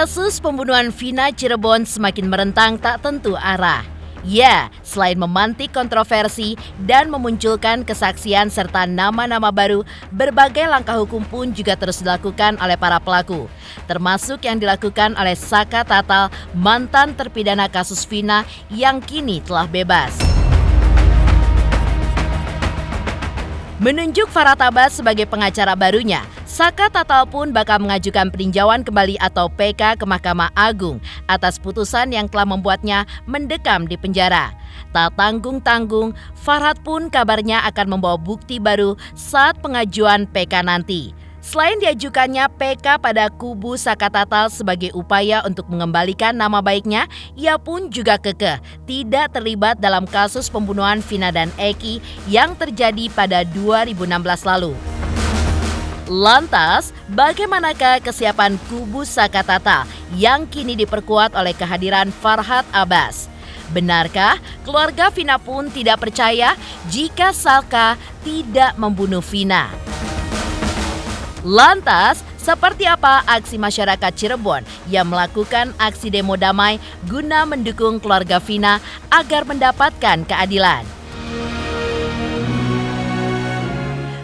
Kasus pembunuhan Vina Cirebon semakin merentang tak tentu arah. Ya, selain memantik kontroversi dan memunculkan kesaksian serta nama-nama baru, berbagai langkah hukum pun juga terus dilakukan oleh para pelaku. Termasuk yang dilakukan oleh Saka Tatal, mantan terpidana kasus Vina yang kini telah bebas. Menunjuk Farhad Abbas sebagai pengacara barunya, Saka Tatal pun bakal mengajukan peninjauan kembali atau PK ke Mahkamah Agung atas putusan yang telah membuatnya mendekam di penjara. Tak tanggung-tanggung, Farhad pun kabarnya akan membawa bukti baru saat pengajuan PK nanti. Selain diajukannya PK pada kubu Saka Tatal sebagai upaya untuk mengembalikan nama baiknya, ia pun juga kekeh tidak terlibat dalam kasus pembunuhan Vina dan Eki yang terjadi pada 2016 lalu. Lantas, bagaimanakah kesiapan kubu Saka Tatal yang kini diperkuat oleh kehadiran Farhad Abbas? Benarkah keluarga Vina pun tidak percaya jika Saka tidak membunuh Vina? Lantas, seperti apa aksi masyarakat Cirebon yang melakukan aksi demo damai guna mendukung keluarga Vina agar mendapatkan keadilan?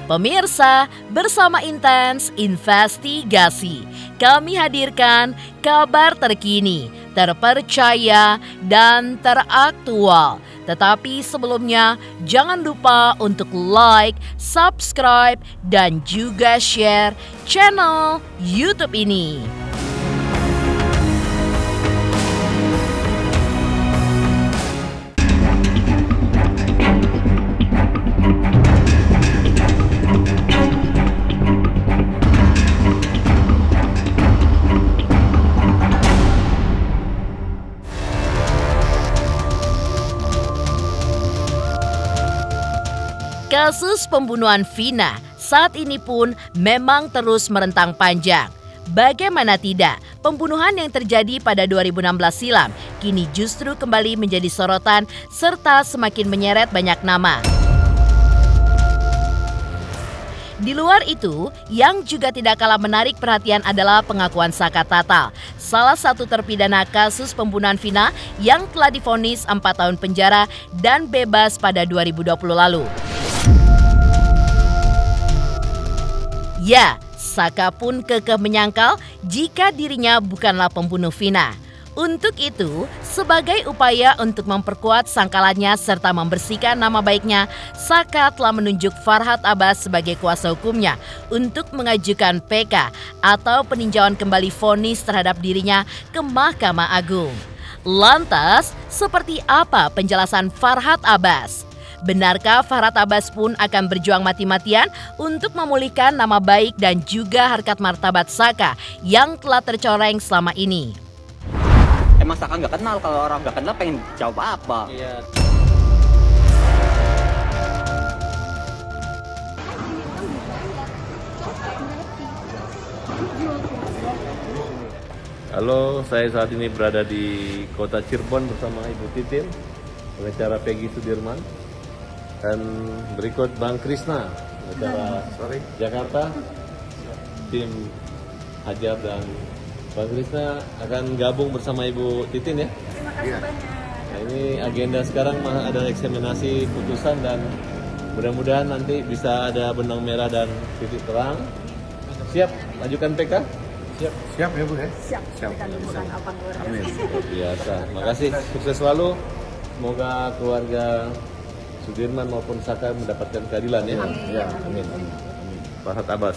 Pemirsa, bersama Intens Investigasi, kami hadirkan kabar terkini, terpercaya, dan teraktual. Tetapi sebelumnya, jangan lupa untuk like, subscribe, dan juga share channel YouTube ini. Kasus pembunuhan Vina saat ini pun memang terus merentang panjang. Bagaimana tidak, pembunuhan yang terjadi pada 2016 silam kini justru kembali menjadi sorotan serta semakin menyeret banyak nama. Di luar itu, yang juga tidak kalah menarik perhatian adalah pengakuan Saka Tatal, salah satu terpidana kasus pembunuhan Vina yang telah divonis 4 tahun penjara dan bebas pada 2020 lalu. Ya, Saka pun kekeh menyangkal jika dirinya bukanlah pembunuh Vina. Untuk itu, sebagai upaya untuk memperkuat sangkalannya serta membersihkan nama baiknya, Saka telah menunjuk Farhad Abbas sebagai kuasa hukumnya untuk mengajukan PK atau peninjauan kembali vonis terhadap dirinya ke Mahkamah Agung. Lantas, seperti apa penjelasan Farhad Abbas? Benarkah Farhad Abbas pun akan berjuang mati-matian untuk memulihkan nama baik dan juga harkat martabat Saka yang telah tercoreng selama ini? Emang Saka nggak kenal, kalau orang nggak kenal pengen jawab apa? Iya. Halo, saya saat ini berada di kota Cirebon bersama Ibu Titin, pengacara Peggy Sudirman. Dan berikut Bang Krisna, pengacara Jakarta, tim Hajar, dan Bang Krisna akan gabung bersama Ibu Titin ya. Terima kasih banyak. Nah, ini agenda sekarang ada eksaminasi putusan dan mudah-mudahan nanti bisa ada benang merah dan titik terang. Siap ajukan PK? Siap ya Bu ya? Siap. Amin. Biasa. Makasih, sukses selalu. Semoga keluarga Sudirman maupun Saka mendapatkan keadilan ya. Amin. Ya, amin. Farhad Abbas.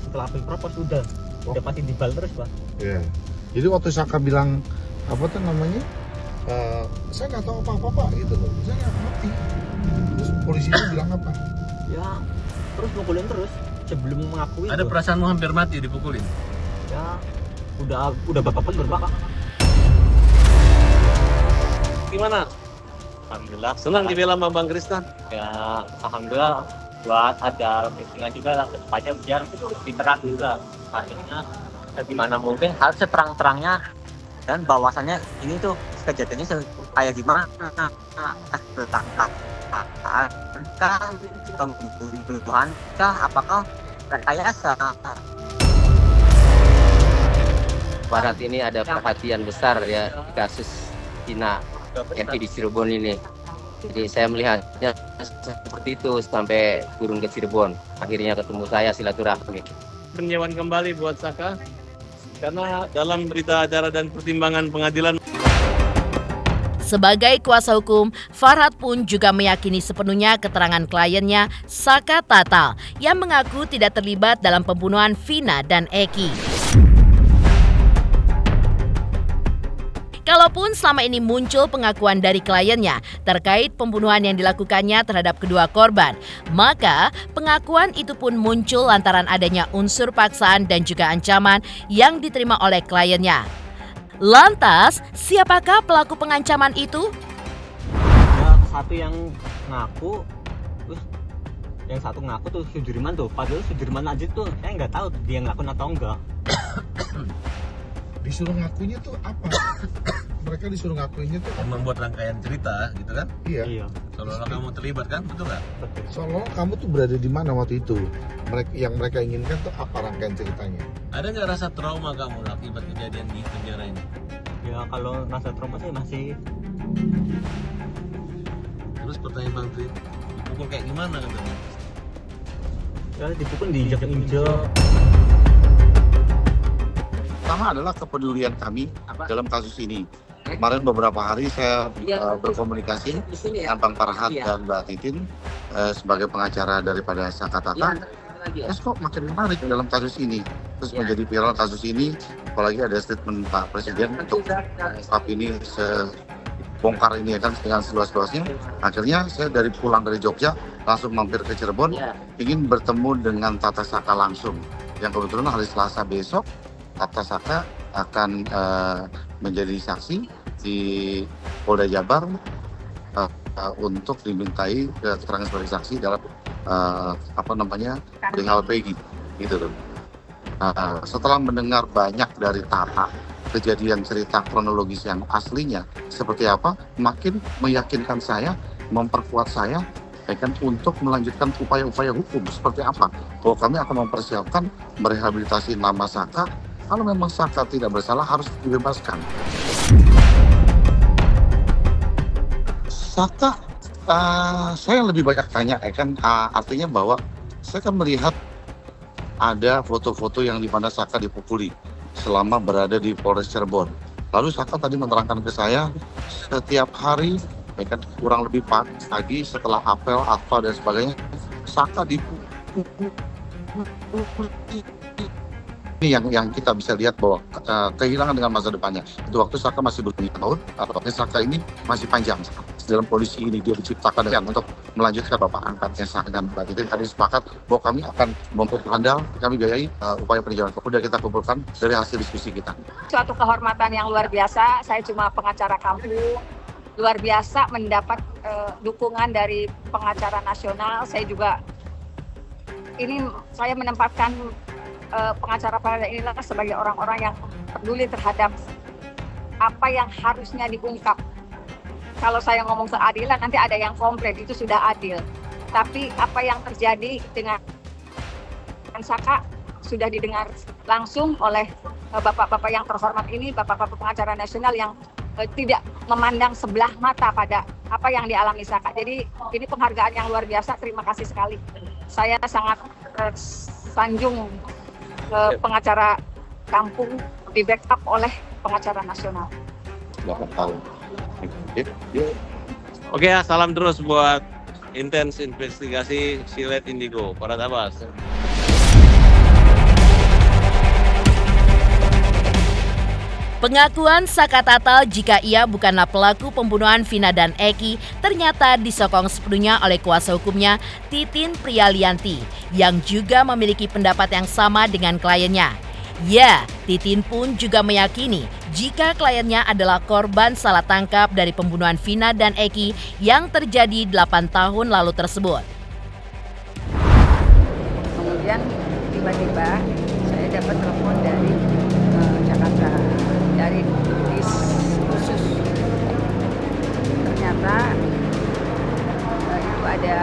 Setelah propos udah pasti dibal terus Pak. Iya. Jadi waktu Saka bilang apa tuh namanya? Saya nggak tahu apa-apa Pak gitu loh. Saya nggak ngerti. Terus polisinya bilang apa? Ya terus mukulin terus sebelum mengakui. Ada perasaanmu hampir mati dipukulin? Ya udah bapak bener Pak. Gimana? Alhamdulillah. Senang dibela sama Bang Krisna? Ya alhamdulillah buat ada meetingan juga lah kedepannya biar diterang juga. Akhirnya gimana mungkin harus seterang-terangnya dan bahwasannya ini tuh kejadiannya kayak gimana kan pembunuhan kah apakah rekayasa. Barat ini ada perhatian besar ya di kasus Vina Eki di Cirebon ini. Jadi saya melihatnya seperti itu sampai turun ke Cirebon. Akhirnya ketemu saya silaturahmi. Peninjauan kembali buat Saka karena dalam berita acara dan pertimbangan pengadilan. Sebagai kuasa hukum, Farhad pun juga meyakini sepenuhnya keterangan kliennya Saka Tatal yang mengaku tidak terlibat dalam pembunuhan Vina dan Eki. Kalaupun selama ini muncul pengakuan dari kliennya terkait pembunuhan yang dilakukannya terhadap kedua korban, maka pengakuan itu pun muncul lantaran adanya unsur paksaan dan juga ancaman yang diterima oleh kliennya. Lantas, siapakah pelaku pengancaman itu? Ya, satu yang ngaku, terus yang satu ngaku tuh Sudirman tuh. Padahal Sudirman aja tuh saya nggak tahu dia ngelakuin atau enggak. Disuruh ngakunya tuh apa? Mereka disuruh ngakuinnya tuh Membuat rangkaian cerita gitu kan? iya. Seolah-olah kamu terlibat kan, betul nggak? Soalnya kamu tuh berada di mana waktu itu? Yang mereka inginkan tuh apa rangkaian ceritanya? Ada nggak rasa trauma kamu akibat kejadian di penjara ini? Ya kalau rasa trauma sih masih. Terus pertanyaan Bang Tri, dipukul kayak gimana katanya? Ya dipukul diinjak-injak. Pertama adalah kepedulian kami dalam kasus ini. Kemarin beberapa hari saya berkomunikasi dengan Bang Farhad dan Mbak Titin sebagai pengacara daripada Saka Tatal. Terus kok makin menarik dalam kasus ini. Terus menjadi viral kasus ini, apalagi ada statement Pak Presiden untuk ungkap ini sebongkar ini kan dengan seluas-luasnya. Akhirnya saya pulang dari Jogja langsung mampir ke Cirebon, ingin bertemu dengan Tata Saka langsung. Yang kebetulan hari Selasa besok Tata Saka akan menjadi saksi di Polda Jabar untuk dimintai keterangan sebagai saksi dalam perihal Peggy gitu. Setelah mendengar banyak dari Tata kejadian cerita kronologis yang aslinya seperti apa, makin meyakinkan saya, memperkuat saya untuk melanjutkan upaya-upaya hukum seperti apa. Bahwa kami akan mempersiapkan merehabilitasi nama Saka. Kalau memang Saka tidak bersalah harus dibebaskan. Saka, saya lebih banyak tanya, artinya bahwa saya kan melihat ada foto-foto yang di mana Saka dipukuli selama berada di Polres Cirebon. Lalu Saka tadi menerangkan ke saya setiap hari, kurang lebih pagi setelah apel, atfa dan sebagainya, Saka dipukuli. Ini yang kita bisa lihat bahwa kehilangan dengan masa depannya. Itu waktu Saka masih bertahun, atau Saka ini masih panjang. Dalam kondisi ini dia diciptakan untuk melanjutkan bapak angkatnya Saka dan Mbak Titin tadi sepakat bahwa kami akan memperandal, kami biayai upaya peninjauan. Sudah kita kumpulkan dari hasil diskusi kita. Suatu kehormatan yang luar biasa. Saya cuma pengacara kampung, luar biasa mendapat dukungan dari pengacara nasional. Saya juga saya menempatkan pengacara pada inilah sebagai orang-orang yang peduli terhadap apa yang harusnya diungkap. Kalau saya ngomong keadilan, nanti ada yang komplain, itu sudah adil. Tapi apa yang terjadi dengan Saka sudah didengar langsung oleh bapak-bapak yang terhormat ini, bapak-bapak pengacara nasional yang tidak memandang sebelah mata pada apa yang dialami Saka. Jadi ini penghargaan yang luar biasa, terima kasih sekali. Saya sangat sanjung pengacara kampung di backup oleh pengacara nasional. 8 tahun. Oke ya, salam terus buat intens investigasi Silet Indigo. Farhad Abbas. Pengakuan Saka Tatal jika ia bukanlah pelaku pembunuhan Vina dan Eki ternyata disokong sepenuhnya oleh kuasa hukumnya Titin Prialianti yang juga memiliki pendapat yang sama dengan kliennya. Ya, Titin pun juga meyakini jika kliennya adalah korban salah tangkap dari pembunuhan Vina dan Eki yang terjadi 8 tahun lalu tersebut. Kemudian tiba-tiba saya dapat telepon dari Jakarta, dari dis khusus. Ternyata itu ada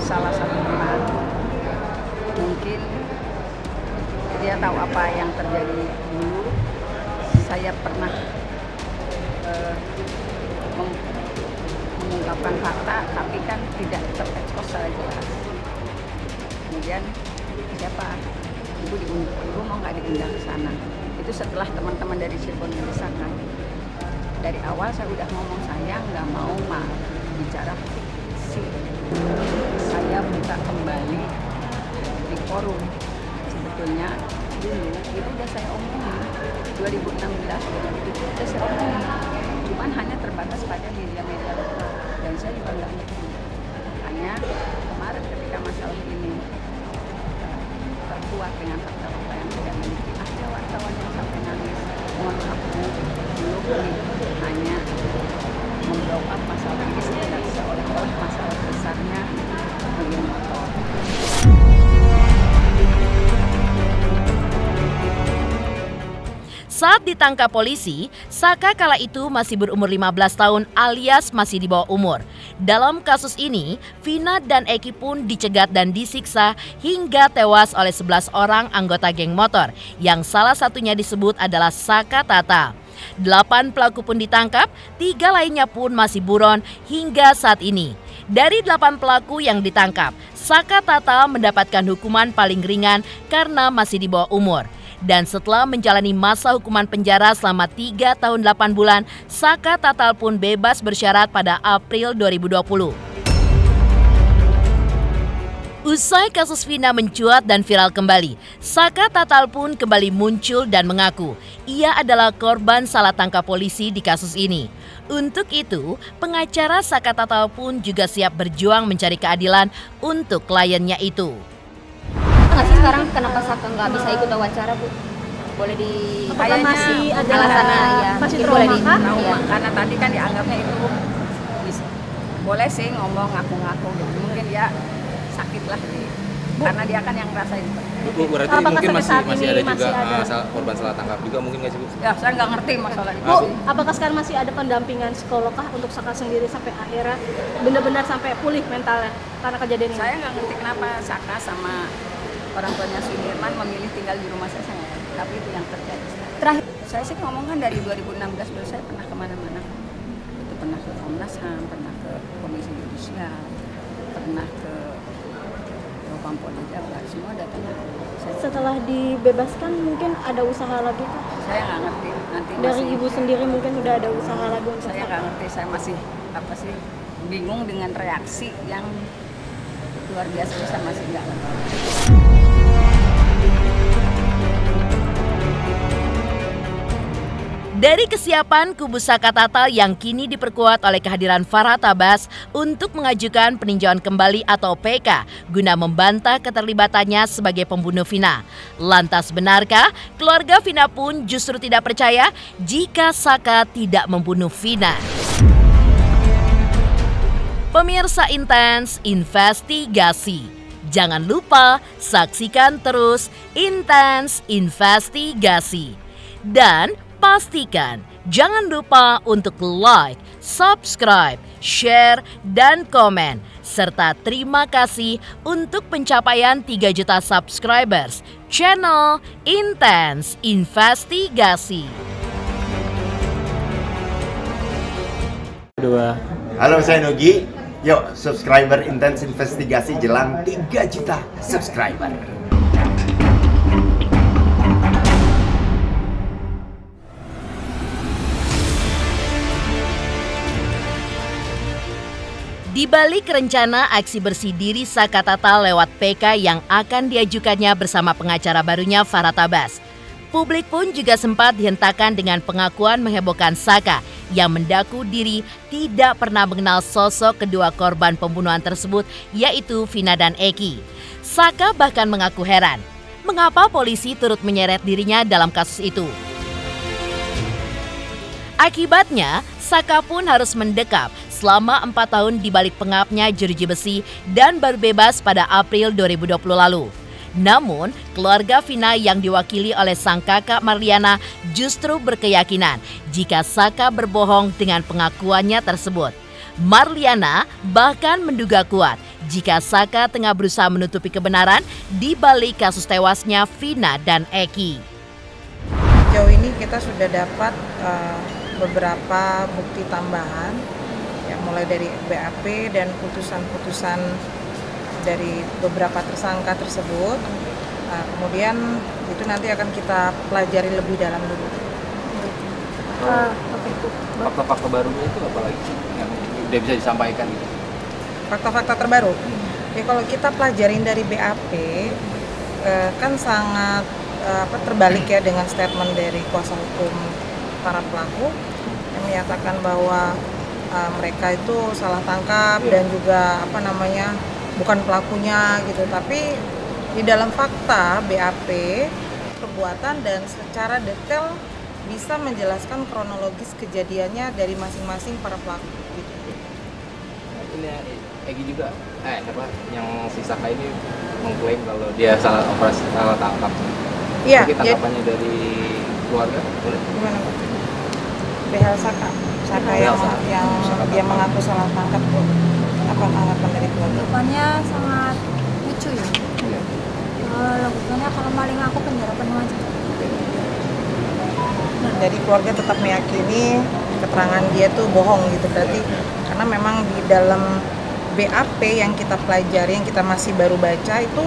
salah satu teman, mungkin dia tahu apa yang terjadi dulu, saya pernah mengungkapkan fakta, tapi kan tidak terekspos secara jelas. Kemudian siapa? Ibu mau nggak diundang ke sana? Itu setelah teman-teman dari Cirebon mendesakan. Dari awal saya udah ngomong saya nggak mau bicara fiksi. Saya buka kembali di forum. Sebetulnya dulu itu udah saya omongin 2016 itu udah saya omongin. Cuman hanya terbatas pada media-media lokal dan saya juga nggak ngerti. Hanya kemarin ketika masalah ini terkuat dengan fakta-fakta yang saya miliki, ada wartawan yang sampai nangis. Mohon maaf Bu, hanya memblow up masalah ini tidak seolah-olah masalah besarnya bagian motor. Saat ditangkap polisi, Saka kala itu masih berumur 15 tahun alias masih di bawah umur. Dalam kasus ini, Vina dan Eki pun dicegat dan disiksa hingga tewas oleh 11 orang anggota geng motor, yang salah satunya disebut adalah Saka Tata. 8 pelaku pun ditangkap, 3 lainnya pun masih buron hingga saat ini. Dari 8 pelaku yang ditangkap, Saka Tata mendapatkan hukuman paling ringan karena masih di bawah umur. Dan setelah menjalani masa hukuman penjara selama 3 tahun 8 bulan, Saka Tatal pun bebas bersyarat pada April 2020. Usai kasus Vina mencuat dan viral kembali, Saka Tatal pun kembali muncul dan mengaku ia adalah korban salah tangkap polisi di kasus ini. Untuk itu, pengacara Saka Tatal pun juga siap berjuang mencari keadilan untuk kliennya itu. Nggak sih sekarang kenapa Saka nggak bisa ikut wawancara, Bu? Boleh di... Apakah masih ada alasannya ya, masih boleh di trauma ya. karena tadi kan dianggapnya itu bisa, boleh sih ngomong ngaku-ngaku gitu. Mungkin dia sakit lah karena dia kan yang ngerasain. Bu, berarti Apakah mungkin masih ada juga ada? korban salah tangkap juga mungkin nggak sih, Bu? Ya, saya nggak ngerti masalah itu. Bu, apakah sekarang masih ada pendampingan psikolog kah untuk Saka sendiri sampai akhirnya benar-benar sampai pulih mentalnya karena kejadian ini? Saya nggak ngerti kenapa Saka sama orang tuanya Sudirman memilih tinggal di rumah saya nggak ngerti. Tapi itu yang terjadi. Terakhir, saya sih ngomong kan dari 2016 dulu saya pernah kemana-mana. Itu pernah ke Komnas HAM, pernah ke Komisi Yudisial, pernah ke Propam Polda Jabar, semua datang. setelah dibebaskan mungkin ada usaha lagi kah? Saya nggak ngerti. Nanti Dari masih, ibu sendiri mungkin udah ada usaha lagi untuk saya nggak ngerti. Saya masih bingung dengan reaksi yang luar biasa. Saya masih nggak ngerti. Dari kesiapan kubu Saka Tatal yang kini diperkuat oleh kehadiran Farah Tabas untuk mengajukan peninjauan kembali atau PK guna membantah keterlibatannya sebagai pembunuh Vina. Lantas benarkah keluarga Vina pun justru tidak percaya jika Saka tidak membunuh Vina? Pemirsa Intens Investigasi, jangan lupa saksikan terus Intens Investigasi. Dan pastikan jangan lupa untuk like, subscribe, share, dan komen. Serta terima kasih untuk pencapaian 3 juta subscribers channel Intens Investigasi. Halo, saya Nugi. Yuk, subscriber Intens Investigasi jelang 3 juta subscriber. Di balik rencana aksi bersih diri Saka Tatal lewat PK yang akan diajukannya bersama pengacara barunya Farah Tabas, publik pun juga sempat dihentakkan dengan pengakuan menghebohkan Saka yang mendaku diri tidak pernah mengenal sosok kedua korban pembunuhan tersebut, yaitu Vina dan Eki. Saka bahkan mengaku heran mengapa polisi turut menyeret dirinya dalam kasus itu. Akibatnya, Saka pun harus mendekap selama 4 tahun di balik pengapnya jeruji besi dan baru bebas pada April 2020 lalu. Namun, keluarga Vina yang diwakili oleh sang kakak Marliana justru berkeyakinan jika Saka berbohong dengan pengakuannya tersebut. Marliana bahkan menduga kuat jika Saka tengah berusaha menutupi kebenaran di balik kasus tewasnya Vina dan Eki. sejauh ini kita sudah dapat beberapa bukti tambahan, ya, mulai dari BAP dan putusan-putusan dari beberapa tersangka tersebut. Kemudian itu nanti akan kita pelajari lebih dalam dulu. Fakta-fakta barunya itu apa lagi yang udah bisa disampaikan gitu? Fakta-fakta terbaru? Ya, kalau kita pelajarin dari BAP, kan sangat terbalik ya dengan statement dari kuasa hukum para pelaku yang menyatakan bahwa mereka itu salah tangkap dan juga bukan pelakunya gitu. Tapi di dalam fakta BAP perbuatan dan secara detail bisa menjelaskan kronologis kejadiannya dari masing-masing para pelaku gitu. Ini Egi juga yang si Saka ini mengklaim kalau dia salah tangkap. Iya. Tangkapannya dari keluarga boleh? Gimana Pak? Behel Saka yang dia mengaku salah tangkap, Bu. Apa tanggapan dari keluarga? Lakukannya sangat lucu ya. Iya. Lakukannya kalau maling aku penjara penuh aja. Jadi keluarga tetap meyakini keterangan dia tuh bohong gitu, berarti karena memang di dalam BAP yang kita pelajari, yang kita masih baru baca itu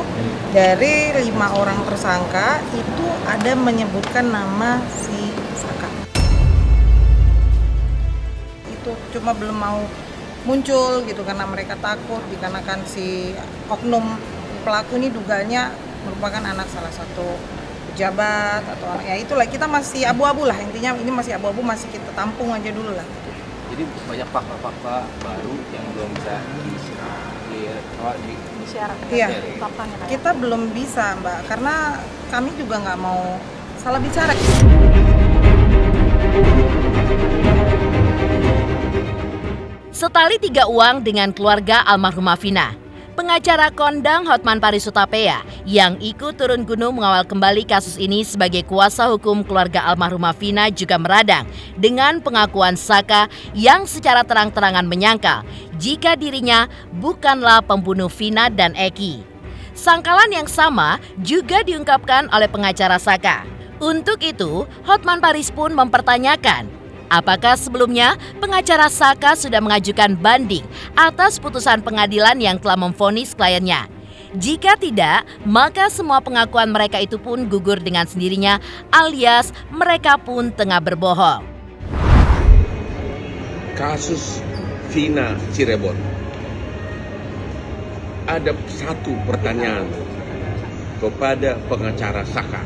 dari 5 orang tersangka itu ada menyebutkan nama si Saka. Itu cuma belum mau muncul gitu karena mereka takut dikarenakan si oknum pelaku ini dugaannya merupakan anak salah satu pejabat atau ya itulah, kita masih abu-abu lah, intinya ini masih abu-abu, masih kita tampung aja dulu lah. Jadi banyak fakta-fakta baru yang belum bisa disyaratkan. Iya, kita belum bisa Mbak, karena kami juga nggak mau salah bicara. Setali 3 uang dengan keluarga almarhumah Vina. Pengacara kondang Hotman Paris Hutapea yang ikut turun gunung mengawal kembali kasus ini sebagai kuasa hukum keluarga almarhumah Vina juga meradang dengan pengakuan Saka yang secara terang-terangan menyangkal jika dirinya bukanlah pembunuh Vina dan Eki. Sangkalan yang sama juga diungkapkan oleh pengacara Saka. Untuk itu, Hotman Paris pun mempertanyakan apakah sebelumnya pengacara Saka sudah mengajukan banding atas putusan pengadilan yang telah memvonis kliennya? Jika tidak, maka semua pengakuan mereka itu pun gugur dengan sendirinya, alias mereka pun tengah berbohong. Kasus Vina Cirebon. Ada satu pertanyaan kepada pengacara Saka.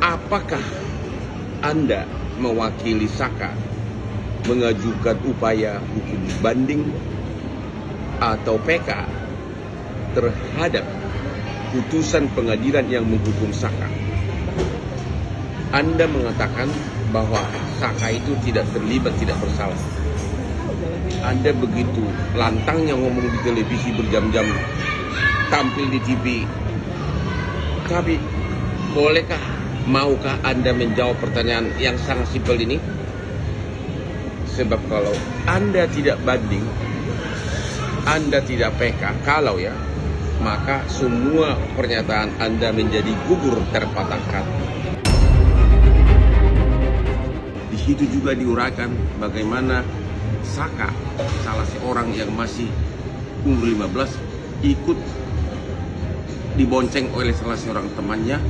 Apakah Anda mewakili Saka mengajukan upaya hukum banding atau PK terhadap putusan pengadilan yang menghukum Saka? Anda mengatakan bahwa Saka itu tidak terlibat, tidak bersalah. Anda begitu lantangnya ngomong di televisi berjam-jam, tampil di TV. Tapi bolehkah, maukah Anda menjawab pertanyaan yang sangat simpel ini? Sebab kalau Anda tidak banding, Anda tidak PK, maka semua pernyataan Anda menjadi gugur terpatahkan. Di situ juga diuraikan bagaimana Saka, salah seorang yang masih umur 15, ikut dibonceng oleh salah seorang temannya,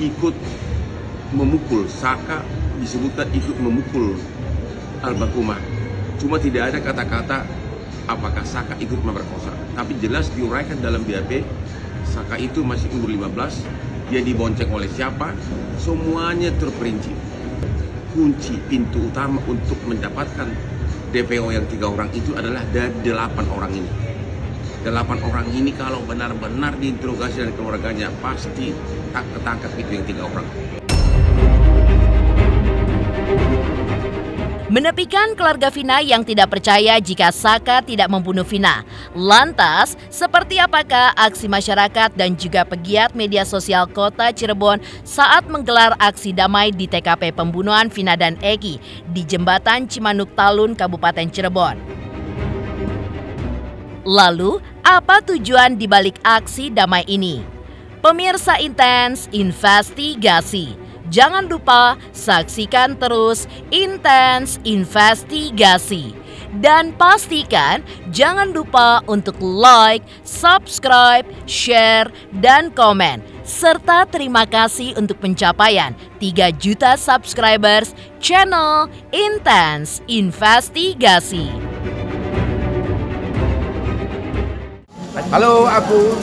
ikut memukul. Saka disebutkan ikut memukul almarhumah. Cuma tidak ada kata-kata apakah Saka ikut memperkosa. Tapi jelas diuraikan dalam BAP, Saka itu masih umur 15, dia dibonceng oleh siapa, semuanya terperinci. Kunci pintu utama untuk mendapatkan DPO yang 3 orang itu adalah dari 8 orang ini. 8 orang ini kalau benar-benar diinterogasi dari keluarganya pasti tak ketangkap itu yang 3 orang. Menepikan keluarga Vina yang tidak percaya jika Saka tidak membunuh Vina. Lantas, seperti apakah aksi masyarakat dan juga pegiat media sosial Kota Cirebon saat menggelar aksi damai di TKP pembunuhan Vina dan Eki di Jembatan Cimanuk Talun, Kabupaten Cirebon? Lalu, apa tujuan dibalik aksi damai ini? Pemirsa Intens Investigasi, jangan lupa saksikan terus Intens Investigasi. Dan pastikan jangan lupa untuk like, subscribe, share, dan komen. Serta terima kasih untuk pencapaian 3 juta subscribers channel Intens Investigasi. Halo aku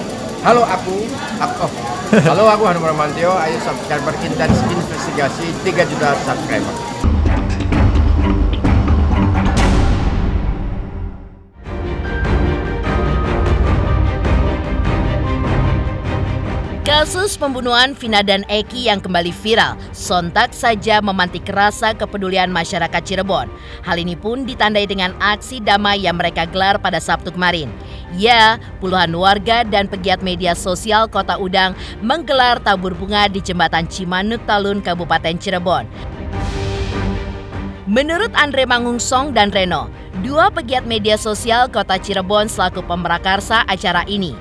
Hanum Bramantio, ayo subscriber Intens Investigasi 3 juta subscriber. Kasus pembunuhan Vina dan Eki yang kembali viral sontak saja memantik rasa kepedulian masyarakat Cirebon. Hal ini pun ditandai dengan aksi damai yang mereka gelar pada Sabtu kemarin. Ya, puluhan warga dan pegiat media sosial Kota Udang menggelar tabur bunga di Jembatan Cimanuk Talun, Kabupaten Cirebon. Menurut Andre Mangungsong dan Reno, 2 pegiat media sosial Kota Cirebon selaku pemrakarsa acara ini,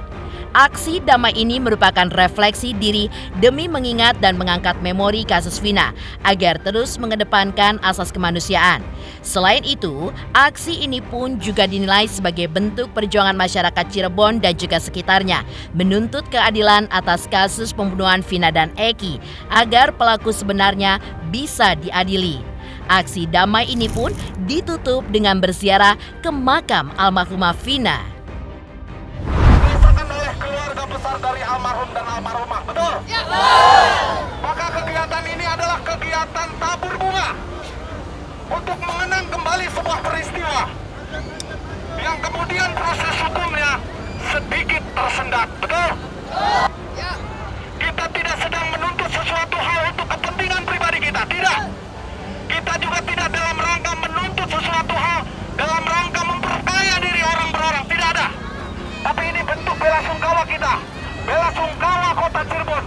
aksi damai ini merupakan refleksi diri demi mengingat dan mengangkat memori kasus Vina agar terus mengedepankan asas kemanusiaan. Selain itu, aksi ini pun juga dinilai sebagai bentuk perjuangan masyarakat Cirebon dan juga sekitarnya menuntut keadilan atas kasus pembunuhan Vina dan Eki agar pelaku sebenarnya bisa diadili. Aksi damai ini pun ditutup dengan berziarah ke makam almarhumah Vina. Besar dari almarhum dan almarhumah, betul? Ya. Maka kegiatan ini adalah kegiatan tabur bunga untuk mengenang kembali sebuah peristiwa yang kemudian proses hukumnya sedikit tersendat, betul? Ya. Kita tidak sedang menuntut sesuatu hal untuk kepentingan pribadi kita, tidak. Kita juga tidak dalam rangka menuntut sesuatu hal dalam rangka memperkaya diri orang per orang, tidak ada. Tapi ini bentuk bela sungkawa kita, bela sungkawa Kota Cirebon.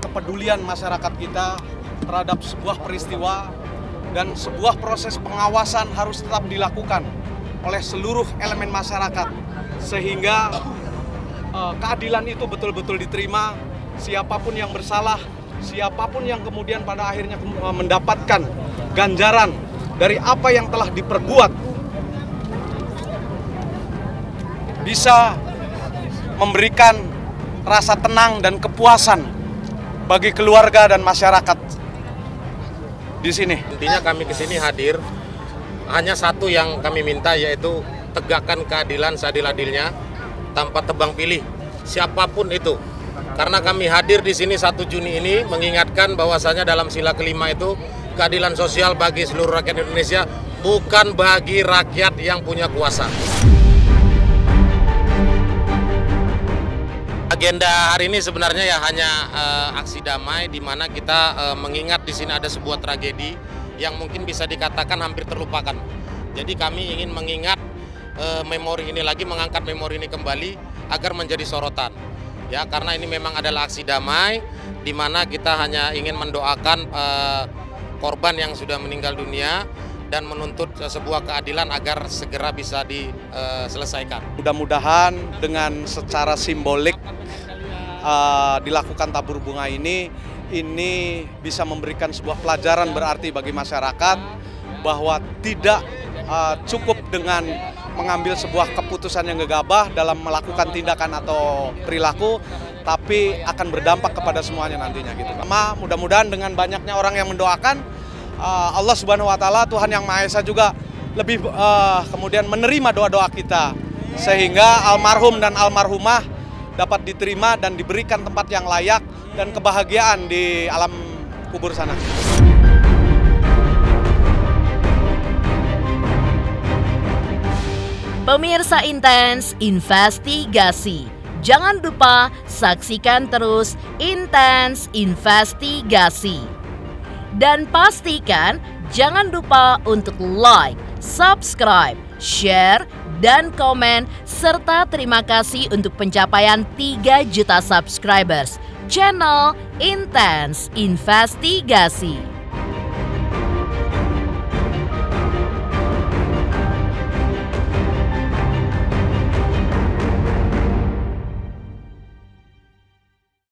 Kepedulian masyarakat kita terhadap sebuah peristiwa dan sebuah proses pengawasan harus tetap dilakukan oleh seluruh elemen masyarakat sehingga keadilan itu betul-betul diterima. Siapapun yang bersalah, siapapun yang kemudian pada akhirnya mendapatkan ganjaran dari apa yang telah diperbuat bisa memberikan rasa tenang dan kepuasan bagi keluarga dan masyarakat di sini. Intinya kami ke sini hadir hanya satu yang kami minta, yaitu tegakkan keadilan seadil-adilnya tanpa tebang pilih siapapun itu. Karena kami hadir di sini 1 Juni ini mengingatkan bahwasanya dalam sila kelima itu keadilan sosial bagi seluruh rakyat Indonesia, bukan bagi rakyat yang punya kuasa. Agenda hari ini sebenarnya ya hanya aksi damai di mana kita mengingat di sini ada sebuah tragedi yang mungkin bisa dikatakan hampir terlupakan. Jadi kami ingin mengingat memori ini lagi, mengangkat memori ini kembali agar menjadi sorotan. Ya, karena ini memang adalah aksi damai di mana kita hanya ingin mendoakan korban yang sudah meninggal dunia dan menuntut sebuah keadilan agar segera bisa diselesaikan. Mudah-mudahan dengan secara simbolik dilakukan tabur bunga ini bisa memberikan sebuah pelajaran berarti bagi masyarakat bahwa tidak cukup dengan mengambil sebuah keputusan yang gegabah dalam melakukan tindakan atau perilaku, tapi akan berdampak kepada semuanya nantinya gitu. Mudah-mudahan dengan banyaknya orang yang mendoakan, Allah Subhanahu wa Ta'ala, Tuhan Yang Maha Esa juga lebih kemudian menerima doa-doa kita, sehingga almarhum dan almarhumah dapat diterima dan diberikan tempat yang layak dan kebahagiaan di alam kubur sana. Pemirsa Intens Investigasi, jangan lupa saksikan terus Intens Investigasi. Dan pastikan jangan lupa untuk like, subscribe, share, dan komen, serta terima kasih untuk pencapaian 3 juta subscribers channel Intens Investigasi.